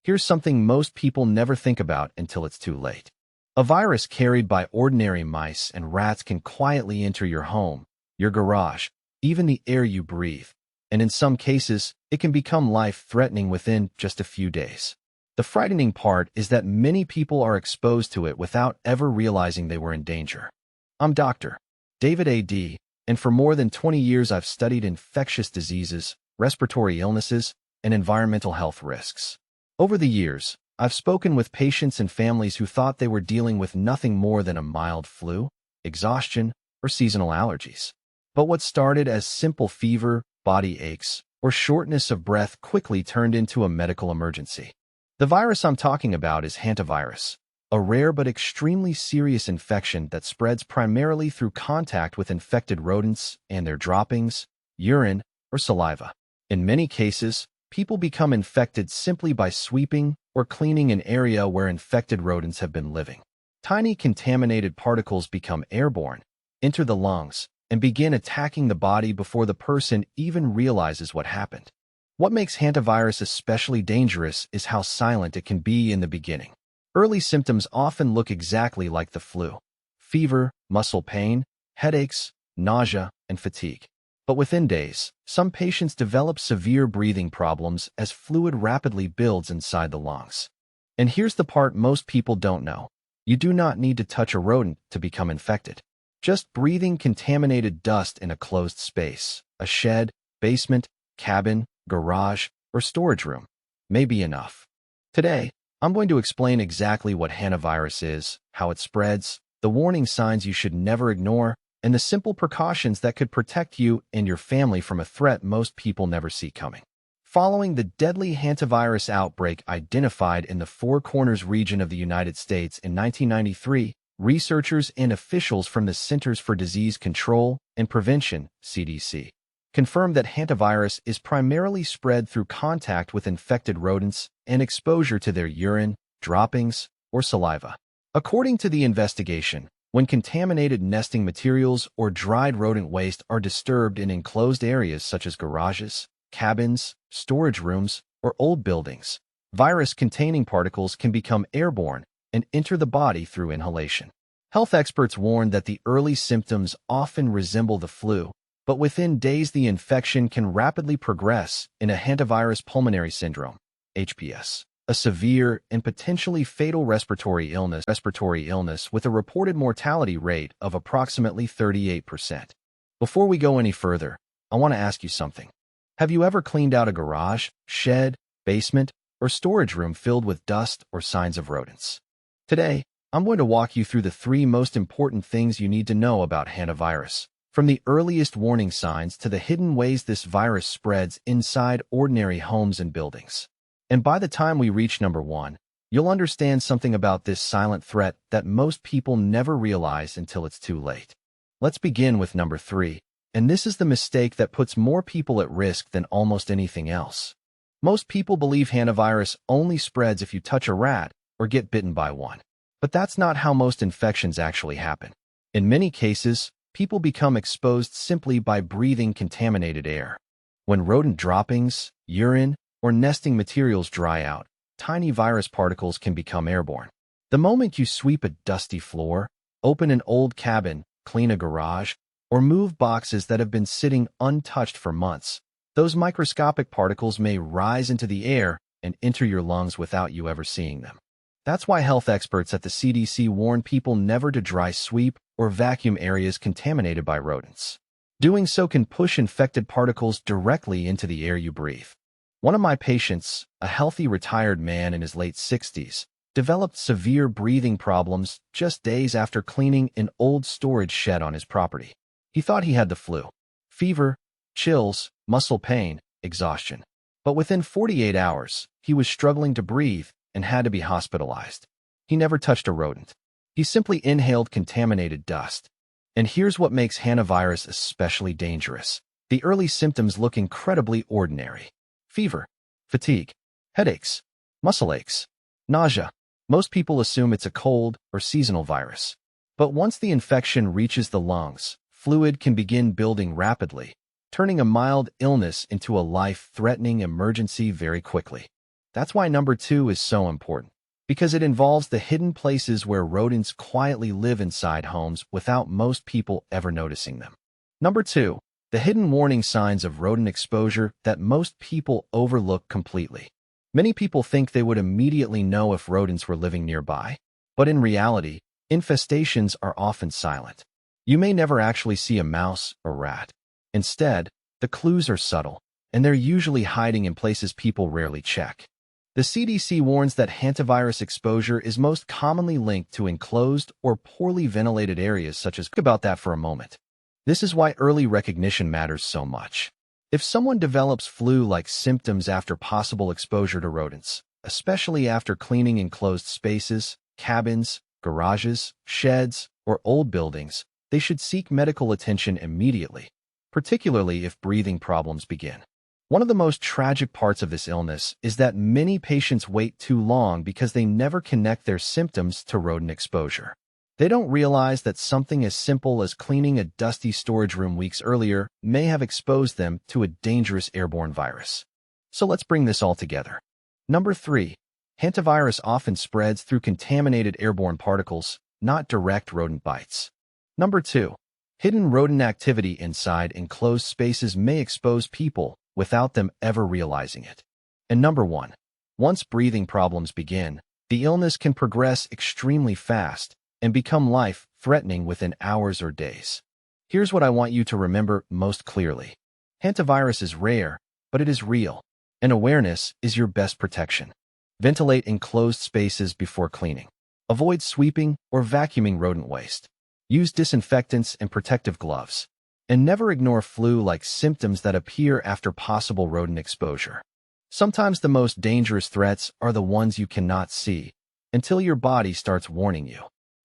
Here's something most people never think about until it's too late. A virus carried by ordinary mice and rats can quietly enter your home, your garage, even the air you breathe, and in some cases, it can become life-threatening within just a few days. The frightening part is that many people are exposed to it without ever realizing they were in danger. I'm Dr. David A.D., and for more than 20 years I've studied infectious diseases, respiratory illnesses, and environmental health risks. Over the years, I've spoken with patients and families who thought they were dealing with nothing more than a mild flu, exhaustion, or seasonal allergies. But what started as simple fever, body aches, or shortness of breath quickly turned into a medical emergency. The virus I'm talking about is Hantavirus, a rare but extremely serious infection that spreads primarily through contact with infected rodents and their droppings, urine, or saliva. In many cases, people become infected simply by sweeping or cleaning an area where infected rodents have been living. Tiny contaminated particles become airborne, enter the lungs, and begin attacking the body before the person even realizes what happened. What makes hantavirus especially dangerous is how silent it can be in the beginning. Early symptoms often look exactly like the flu: fever, muscle pain, headaches, nausea, and fatigue. But within days, some patients develop severe breathing problems as fluid rapidly builds inside the lungs. And here's the part most people don't know. You do not need to touch a rodent to become infected. Just breathing contaminated dust in a closed space, a shed, basement, cabin, garage, or storage room, may be enough. Today, I'm going to explain exactly what hantavirus is, how it spreads, the warning signs you should never ignore, and the simple precautions that could protect you and your family from a threat most people never see coming. Following the deadly hantavirus outbreak identified in the Four Corners region of the United States in 1993, researchers and officials from the Centers for Disease Control and Prevention, CDC, confirmed that hantavirus is primarily spread through contact with infected rodents and exposure to their urine, droppings, or saliva. According to the investigation, when contaminated nesting materials or dried rodent waste are disturbed in enclosed areas such as garages, cabins, storage rooms, or old buildings, virus-containing particles can become airborne and enter the body through inhalation. Health experts warn that the early symptoms often resemble the flu, but within days the infection can rapidly progress in a hantavirus pulmonary syndrome, HPS, a severe and potentially fatal respiratory illness with a reported mortality rate of approximately 38%. Before we go any further, I want to ask you something. Have you ever cleaned out a garage, shed, basement, or storage room filled with dust or signs of rodents? Today, I'm going to walk you through the 3 most important things you need to know about hantavirus, from the earliest warning signs to the hidden ways this virus spreads inside ordinary homes and buildings. And by the time we reach number 1, you'll understand something about this silent threat that most people never realize until it's too late. Let's begin with number 3, and this is the mistake that puts more people at risk than almost anything else. Most people believe hantavirus only spreads if you touch a rat or get bitten by one. But that's not how most infections actually happen. In many cases, people become exposed simply by breathing contaminated air. When rodent droppings, urine, or nesting materials dry out, tiny virus particles can become airborne. The moment you sweep a dusty floor, open an old cabin, clean a garage, or move boxes that have been sitting untouched for months, those microscopic particles may rise into the air and enter your lungs without you ever seeing them. That's why health experts at the CDC warn people never to dry sweep or vacuum areas contaminated by rodents. Doing so can push infected particles directly into the air you breathe. One of my patients, a healthy retired man in his late 60s, developed severe breathing problems just days after cleaning an old storage shed on his property. He thought he had the flu: fever, chills, muscle pain, exhaustion. But within 48 hours, he was struggling to breathe and had to be hospitalized. He never touched a rodent. He simply inhaled contaminated dust. And here's what makes hantavirus especially dangerous. The early symptoms look incredibly ordinary: fever, fatigue, headaches, muscle aches, nausea. Most people assume it's a cold or seasonal virus. But once the infection reaches the lungs, fluid can begin building rapidly, turning a mild illness into a life-threatening emergency very quickly. That's why number 2 is so important, because it involves the hidden places where rodents quietly live inside homes without most people ever noticing them. Number 2, the hidden warning signs of rodent exposure that most people overlook completely. Many people think they would immediately know if rodents were living nearby, but in reality, infestations are often silent. You may never actually see a mouse or rat. Instead, the clues are subtle, and they're usually hiding in places people rarely check. The CDC warns that hantavirus exposure is most commonly linked to enclosed or poorly ventilated areas such as. Think about that for a moment. This is why early recognition matters so much. If someone develops flu-like symptoms after possible exposure to rodents, especially after cleaning enclosed spaces, cabins, garages, sheds, or old buildings, they should seek medical attention immediately, particularly if breathing problems begin. One of the most tragic parts of this illness is that many patients wait too long because they never connect their symptoms to rodent exposure. They don't realize that something as simple as cleaning a dusty storage room weeks earlier may have exposed them to a dangerous airborne virus. So let's bring this all together. Number 3, hantavirus often spreads through contaminated airborne particles, not direct rodent bites. Number 2, hidden rodent activity inside enclosed spaces may expose people without them ever realizing it. And number 1, once breathing problems begin, the illness can progress extremely fast and become life-threatening within hours or days. Here's what I want you to remember most clearly. Hantavirus is rare, but it is real, and awareness is your best protection. Ventilate enclosed spaces before cleaning. Avoid sweeping or vacuuming rodent waste. Use disinfectants and protective gloves. And never ignore flu-like symptoms that appear after possible rodent exposure. Sometimes the most dangerous threats are the ones you cannot see until your body starts warning you.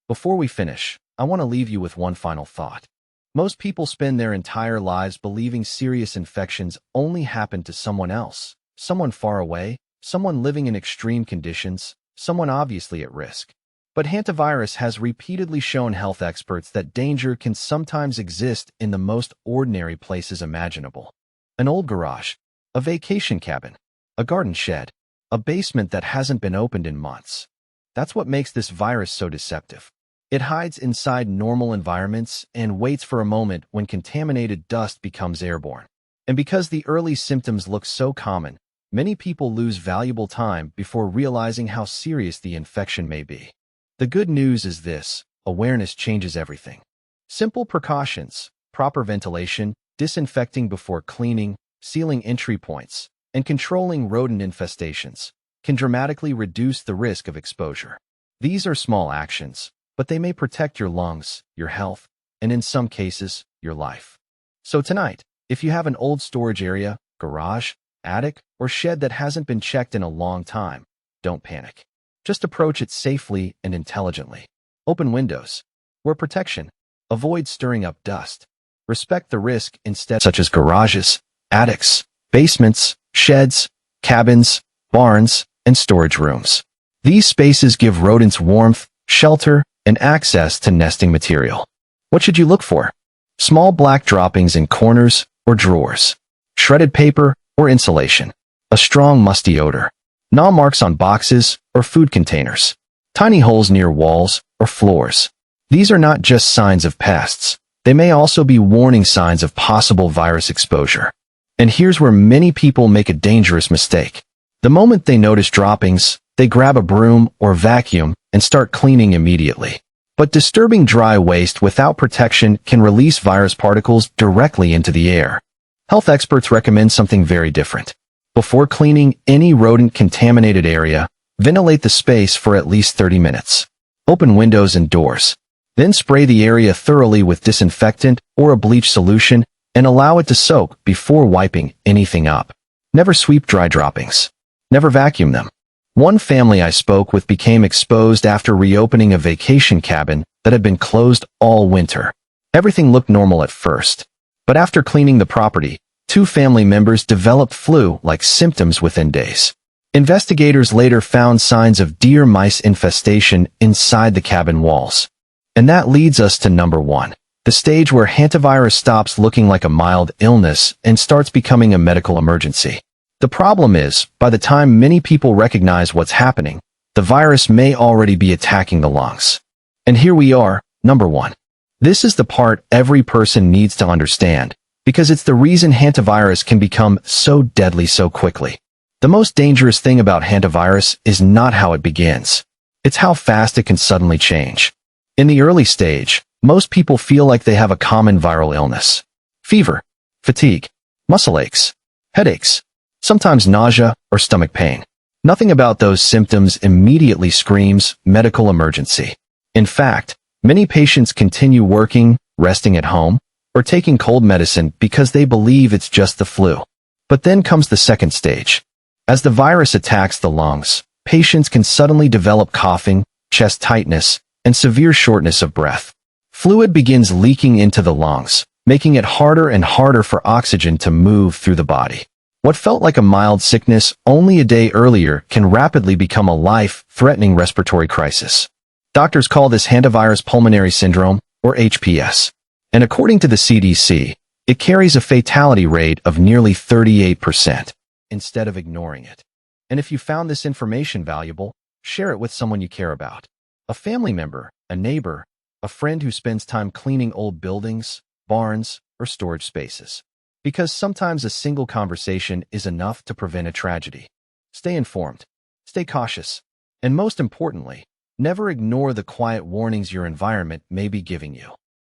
Before we finish, I want to leave you with one final thought. Most people spend their entire lives believing serious infections only happen to someone else, someone far away, someone living in extreme conditions, someone obviously at risk. But hantavirus has repeatedly shown health experts that danger can sometimes exist in the most ordinary places imaginable. An old garage, a vacation cabin, a garden shed, a basement that hasn't been opened in months. That's what makes this virus so deceptive. It hides inside normal environments and waits for a moment when contaminated dust becomes airborne. And because the early symptoms look so common, many people lose valuable time before realizing how serious the infection may be. The good news is this: awareness changes everything. Simple precautions, proper ventilation, disinfecting before cleaning, sealing entry points, and controlling rodent infestations can dramatically reduce the risk of exposure. These are small actions, but they may protect your lungs, your health, and in some cases, your life. So tonight, if you have an old storage area, garage, attic, or shed that hasn't been checked in a long time, don't panic. Just approach it safely and intelligently. Open windows. Wear protection. Avoid stirring up dust. Respect the risk instead, such as garages, attics, basements, sheds, cabins, barns, and storage rooms. These spaces give rodents warmth, shelter, and access to nesting material. What should you look for? Small black droppings in corners or drawers. Shredded paper or insulation. A strong musty odor. Gnaw marks on boxes or food containers. Tiny holes near walls or floors. These are not just signs of pests. They may also be warning signs of possible virus exposure. And here's where many people make a dangerous mistake. The moment they notice droppings, they grab a broom or vacuum and start cleaning immediately. But disturbing dry waste without protection can release virus particles directly into the air. Health experts recommend something very different. Before cleaning any rodent-contaminated area, ventilate the space for at least 30 minutes. Open windows and doors. Then spray the area thoroughly with disinfectant or a bleach solution and allow it to soak before wiping anything up. Never sweep dry droppings. Never vacuum them. One family I spoke with became exposed after reopening a vacation cabin that had been closed all winter. Everything looked normal at first, but after cleaning the property, 2 family members developed flu-like symptoms within days. Investigators later found signs of deer mice infestation inside the cabin walls. And that leads us to number 1, the stage where hantavirus stops looking like a mild illness and starts becoming a medical emergency. The problem is, by the time many people recognize what's happening, the virus may already be attacking the lungs. And here we are, number 1. This is the part every person needs to understand, because it's the reason hantavirus can become so deadly so quickly. The most dangerous thing about hantavirus is not how it begins. It's how fast it can suddenly change. In the early stage, most people feel like they have a common viral illness. Fever, fatigue, muscle aches, headaches, sometimes nausea or stomach pain. Nothing about those symptoms immediately screams medical emergency. In fact, many patients continue working, resting at home, or taking cold medicine because they believe it's just the flu. But then comes the second stage. As the virus attacks the lungs, patients can suddenly develop coughing, chest tightness, and severe shortness of breath. Fluid begins leaking into the lungs, making it harder and harder for oxygen to move through the body. What felt like a mild sickness only a day earlier can rapidly become a life-threatening respiratory crisis. Doctors call this hantavirus pulmonary syndrome, or HPS. And according to the CDC, it carries a fatality rate of nearly 38%. Instead of ignoring it. And if you found this information valuable, share it with someone you care about. A family member, a neighbor, a friend who spends time cleaning old buildings, barns, or storage spaces. Because sometimes a single conversation is enough to prevent a tragedy. Stay informed, stay cautious, and most importantly, never ignore the quiet warnings your environment may be giving you.